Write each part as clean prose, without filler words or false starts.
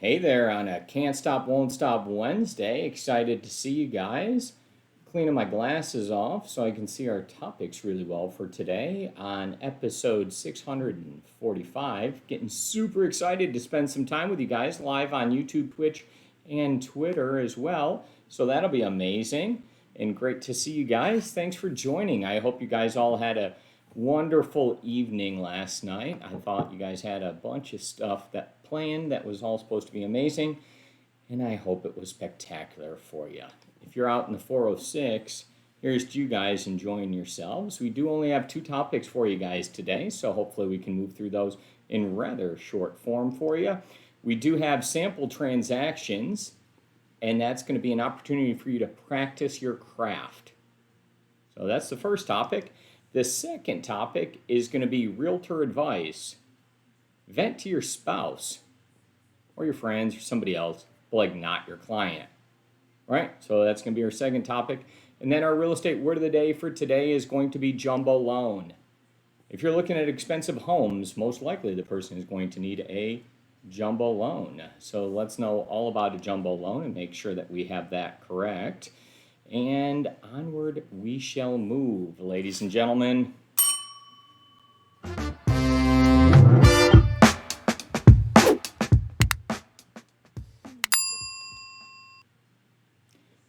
Hey there on a Can't Stop, Won't Stop Wednesday. Excited to see you guys. Cleaning my glasses off so I can see our topics really well for today on episode 645. Getting super excited to spend some time with you guys live on YouTube, Twitch, and Twitter as well. So that'll be amazing and great to see you guys. Thanks for joining. I hope you guys all had a wonderful evening last night. I thought you guys had a bunch of stuff that planned that was all supposed to be amazing, and I hope it was spectacular for you. If you're out in the 406, here's to you guys enjoying yourselves. We do only have 2 topics for you guys today, so hopefully we can move through those in rather short form for you. We do have sample transactions, and that's going to be an opportunity for you to practice your craft. So that's the first topic. The second topic is going to be realtor advice. Vent to your spouse or your friends or somebody else, but like not your client. Right? So that's going to be our second topic. And then our real estate word of the day for today is going to be jumbo loan. If you're looking at expensive homes, most likely the person is going to need a jumbo loan. So let's know all about a jumbo loan and make sure that we have that correct. And onward we shall move, ladies and gentlemen.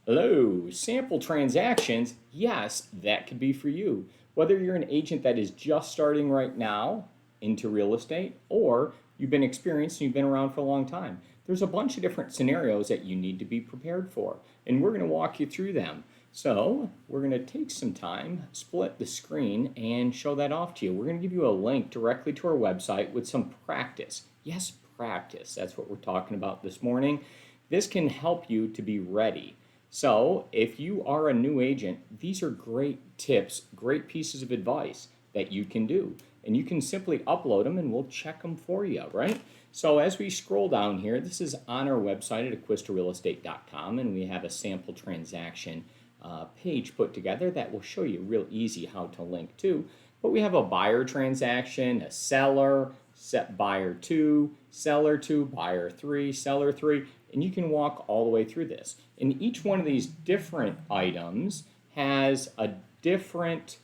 Hello, sample transactions. Yes, that could be for you. Whether you're an agent that is just starting right now into real estate, or you've been experienced and you've been around for a long time. There's a bunch of different scenarios that you need to be prepared for, and we're going to walk you through them. So we're going to take some time, split the screen, and show that off to you. We're going to give you a link directly to our website with some practice. Yes, practice. That's what we're talking about this morning. This can help you to be ready. So if you are a new agent, these are great tips, great pieces of advice that you can do. And you can simply upload them and we'll check them for you, right? So as we scroll down here, this is on our website at acquistorealestate.com, and we have a sample transaction page put together that will show you real easy how to link to. But we have a buyer transaction, a seller, set buyer 2, seller 2, buyer 3, seller 3, and you can walk all the way through this. And each one of these different items has a different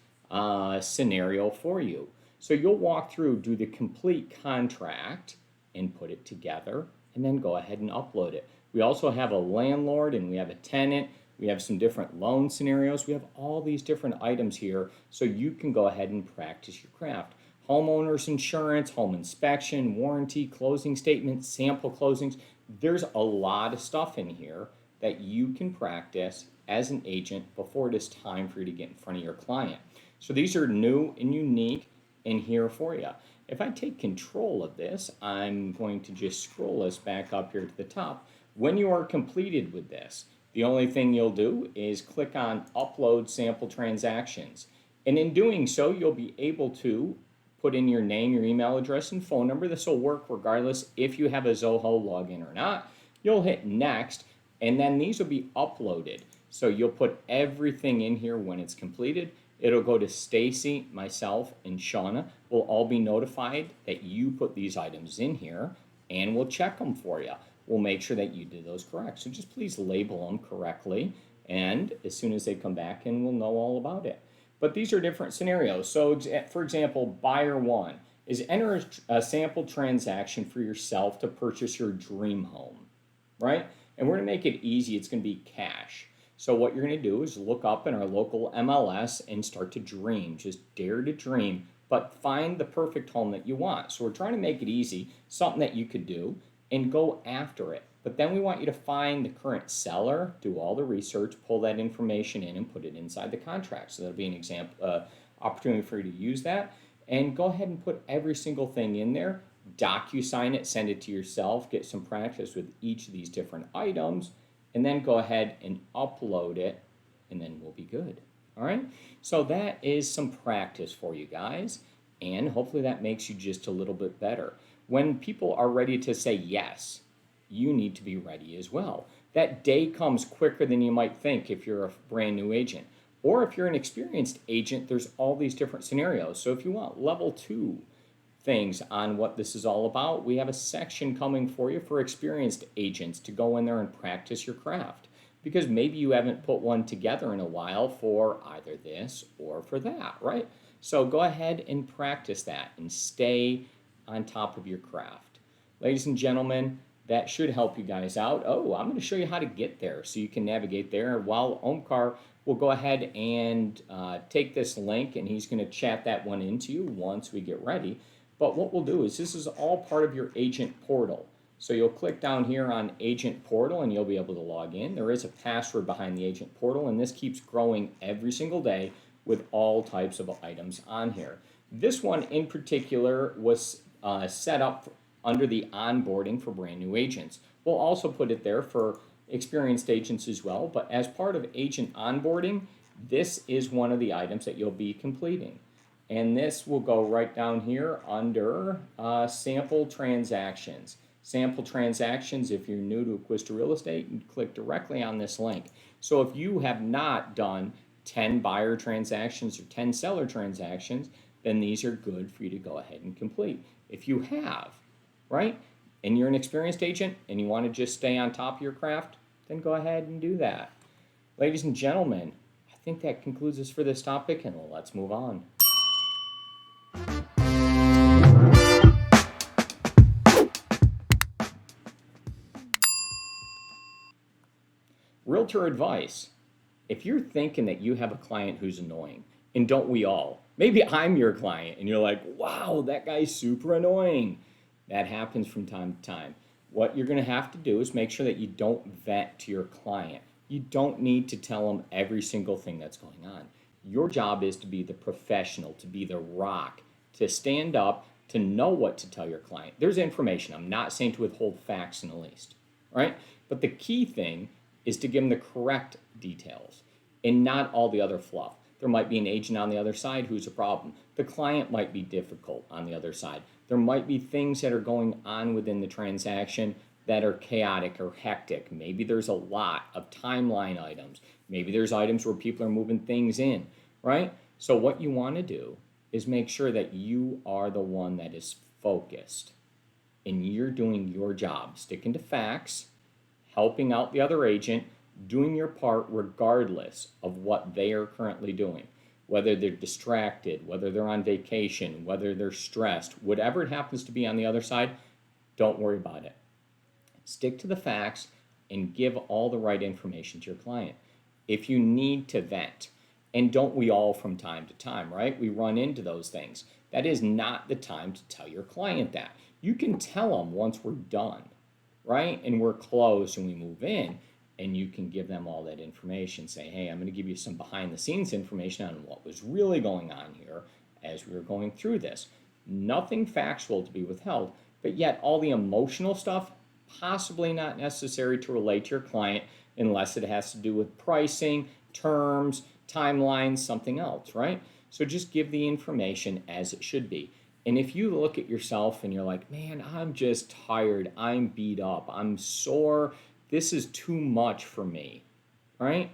scenario for you. So you'll walk through, do the complete contract and put it together, and then go ahead and upload it. We also have a landlord and we have a tenant. We have some different loan scenarios. We have all these different items here so you can go ahead and practice your craft. Homeowners insurance, home inspection, warranty, closing statements, sample closings. There's a lot of stuff in here that you can practice as an agent before it is time for you to get in front of your client. So these are new and unique in here for you. If I take control of this, I'm going to just scroll us back up here to the top. When you are completed with this, the only thing you'll do is click on Upload Sample Transactions. And in doing so, you'll be able to put in your name, your email address, and phone number. This will work regardless if you have a Zoho login or not. You'll hit Next, and then these will be uploaded. So you'll put everything in here when it's completed. It'll go to Stacy, myself, and Shana. We'll all be notified that you put these items in here, and we'll check them for you. We'll make sure that you did those correct. So just please label them correctly, and as soon as they come back in, we'll know all about it. But these are different scenarios. So for example, buyer 1 is enter a sample transaction for yourself to purchase your dream home, right? And we're going to make it easy. It's going to be cash. So what you're going to do is look up in our local MLS and start to dream. Just dare to dream, but find the perfect home that you want. So we're trying to make it easy, something that you could do, and go after it. But then we want you to find the current seller, do all the research, pull that information in, and put it inside the contract. So that'll be an example, opportunity for you to use that. And go ahead and put every single thing in there. DocuSign it, send it to yourself, get some practice with each of these different items, and then go ahead and upload it, and then we'll be good. All right? So that is some practice for you guys, and hopefully that makes you just a little bit better. When people are ready to say yes, you need to be ready as well. That day comes quicker than you might think if you're a brand new agent. Or if you're an experienced agent, there's all these different scenarios. So if you want level 2 things on what this is all about, we have a section coming for you for experienced agents to go in there and practice your craft. Because maybe you haven't put one together in a while for either this or for that, right? So go ahead and practice that and stay on top of your craft. Ladies and gentlemen, that should help you guys out. Oh, I'm going to show you how to get there so you can navigate there. While Omkar will go ahead and take this link, and he's going to chat that one into you once we get ready. But what we'll do is this is all part of your agent portal. So you'll click down here on Agent Portal and you'll be able to log in. There is a password behind the Agent Portal, and this keeps growing every single day with all types of items on here. This one in particular was set up under the onboarding for brand new agents. We'll also put it there for experienced agents as well, but as part of agent onboarding, this is one of the items that you'll be completing. And this will go right down here under sample transactions. Sample transactions, if you're new to Acquisto Real Estate, you click directly on this link. So if you have not done 10 buyer transactions or 10 seller transactions, then these are good for you to go ahead and complete. If you have, right, and you're an experienced agent and you want to just stay on top of your craft, then go ahead and do that. Ladies and gentlemen, I think that concludes us for this topic, and let's move on. Realtor advice. If you're thinking that you have a client who's annoying, and don't we all? Maybe I'm your client and you're like, wow, that guy's super annoying. That happens from time to time. What you're going to have to do is make sure that you don't vent to your client. You don't need to tell them every single thing that's going on. Your job is to be the professional, to be the rock, to stand up, to know what to tell your client. There's information. I'm not saying to withhold facts in the least, right? But the key thing is to give them the correct details and not all the other fluff. There might be an agent on the other side who's a problem. The client might be difficult on the other side. There might be things that are going on within the transaction that are chaotic or hectic. Maybe there's a lot of timeline items. Maybe there's items where people are moving things in, right? So what you want to do is make sure that you are the one that is focused and you're doing your job, sticking to facts, helping out the other agent, doing your part regardless of what they are currently doing. Whether they're distracted, whether they're on vacation, whether they're stressed, whatever it happens to be on the other side, don't worry about it. Stick to the facts and give all the right information to your client. If you need to vent, and don't we all from time to time, right? We run into those things. That is not the time to tell your client that. You can tell them once we're done, right? And we're close and we move in, and you can give them all that information. Say, hey, I'm going to give you some behind the scenes information on what was really going on here as we were going through this. Nothing factual to be withheld, but yet all the emotional stuff, possibly not necessary to relate to your client unless it has to do with pricing, terms, timelines, something else, right? So just give the information as it should be. And if you look at yourself and you're like, man, I'm just tired, I'm beat up, I'm sore, this is too much for me, right?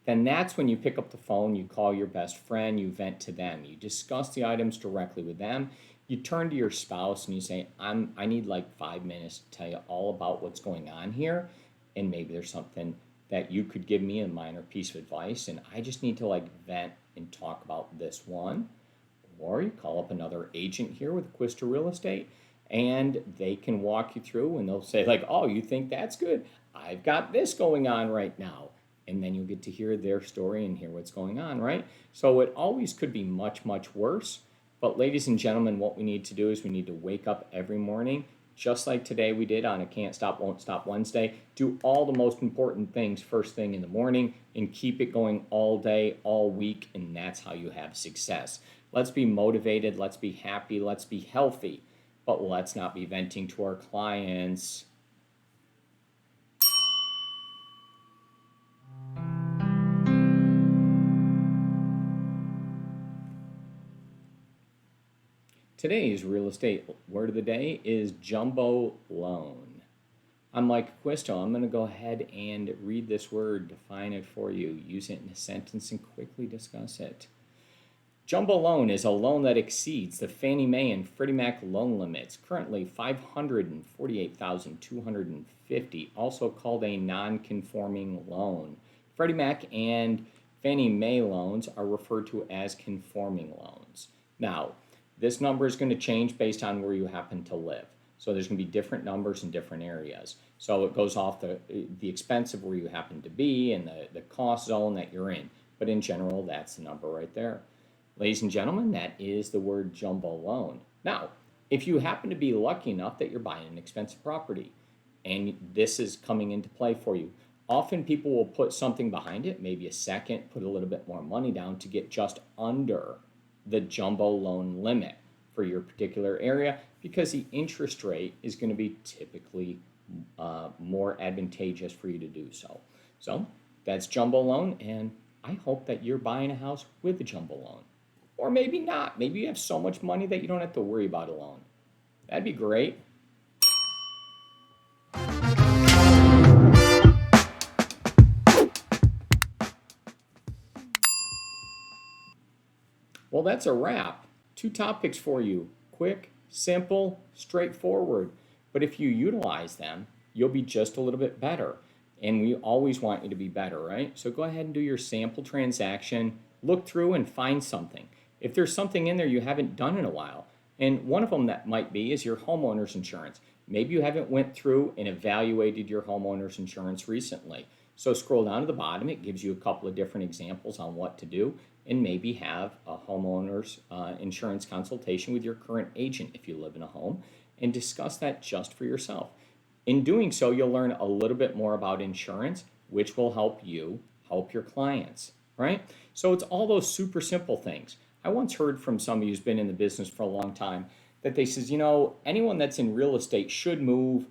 Then that's when you pick up the phone, you call your best friend, you vent to them, you discuss the items directly with them, you turn to your spouse and you say, I need like 5 minutes to tell you all about what's going on here, and maybe there's something that you could give me a minor piece of advice, and I just need to like vent and talk about this one. Or you call up another agent here with Acquisto Real Estate, and they can walk you through, and they'll say like, oh, you think that's good? I've got this going on right now. And then you'll get to hear their story and hear what's going on, right? So it always could be much, much worse. But ladies and gentlemen, what we need to do is we need to wake up every morning, just like today we did on a Can't Stop, Won't Stop Wednesday. Do all the most important things first thing in the morning and keep it going all day, all week, and that's how you have success. Let's be motivated, let's be happy, let's be healthy, but let's not be venting to our clients. Today's real estate word of the day is jumbo loan. I'm Mike Acquisto. I'm going to go ahead and read this word, define it for you, use it in a sentence, and quickly discuss it. Jumbo loan is a loan that exceeds the Fannie Mae and Freddie Mac loan limits, currently $548,250, also called a non-conforming loan. Freddie Mac and Fannie Mae loans are referred to as conforming loans. Now, this number is going to change based on where you happen to live. So there's going to be different numbers in different areas. So it goes off the expense of where you happen to be and the cost zone that you're in. But in general, that's the number right there. Ladies and gentlemen, that is the word jumbo loan. Now, if you happen to be lucky enough that you're buying an expensive property and this is coming into play for you, often people will put something behind it, maybe a second, put a little bit more money down to get just under the jumbo loan limit for your particular area, because the interest rate is going to be typically more advantageous for you to do so. So that's jumbo loan, and I hope that you're buying a house with a jumbo loan. Or maybe not. Maybe you have so much money that you don't have to worry about a loan. That'd be great. Well, that's a wrap. 2 topics for you. Quick, simple, straightforward. But if you utilize them, you'll be just a little bit better. And we always want you to be better, right? So go ahead and do your sample transaction. Look through and find something. If there's something in there you haven't done in a while, and one of them that might be is your homeowner's insurance. Maybe you haven't went through and evaluated your homeowner's insurance recently. So scroll down to the bottom. It gives you a couple of different examples on what to do, and maybe have a homeowner's insurance consultation with your current agent if you live in a home, and discuss that just for yourself. In doing so, you'll learn a little bit more about insurance, which will help you help your clients, right? So it's all those super simple things. I once heard from somebody who's been in the business for a long time that they says, anyone that's in real estate should move,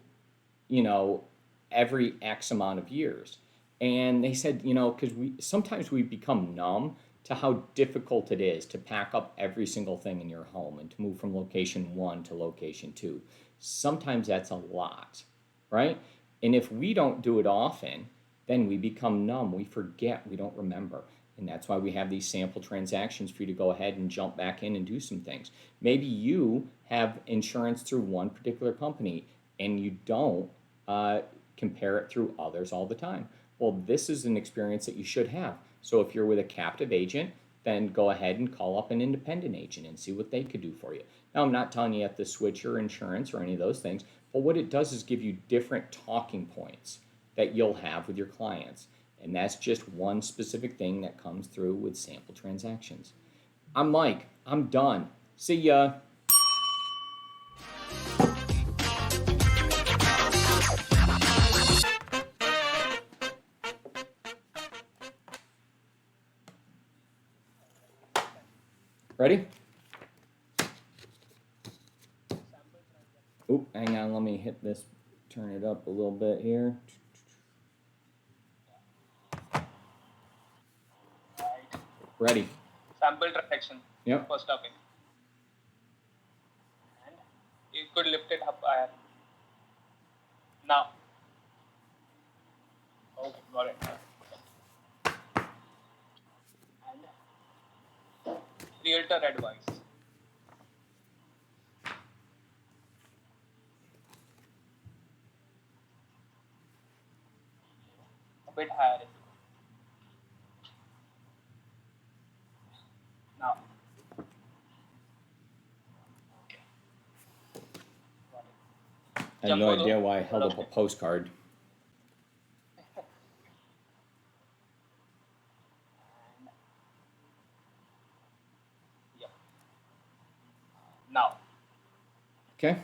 every X amount of years. And they said, because sometimes we become numb to how difficult it is to pack up every single thing in your home and to move from location 1 to location 2. Sometimes that's a lot, right? And if we don't do it often, then we become numb. We forget. We don't remember. And that's why we have these sample transactions for you to go ahead and jump back in and do some things. Maybe you have insurance through one particular company and you don't compare it through others all the time. Well, this is an experience that you should have. So if you're with a captive agent, then go ahead and call up an independent agent and see what they could do for you. Now, I'm not telling you have to switch your insurance or any of those things, but what it does is give you different talking points that you'll have with your clients. And that's just one specific thing that comes through with sample transactions. I'm Mike. I'm done. See ya. Ready? Oop, hang on. Let me hit this. Turn it up a little bit here. Ready. Sample transaction. Yep. First topic. And you could lift it up higher. Now. Okay, got it. And Realtor advice. A bit higher. Now. Okay. Got it. I have no idea why I held up a postcard. Yeah. Now. Okay.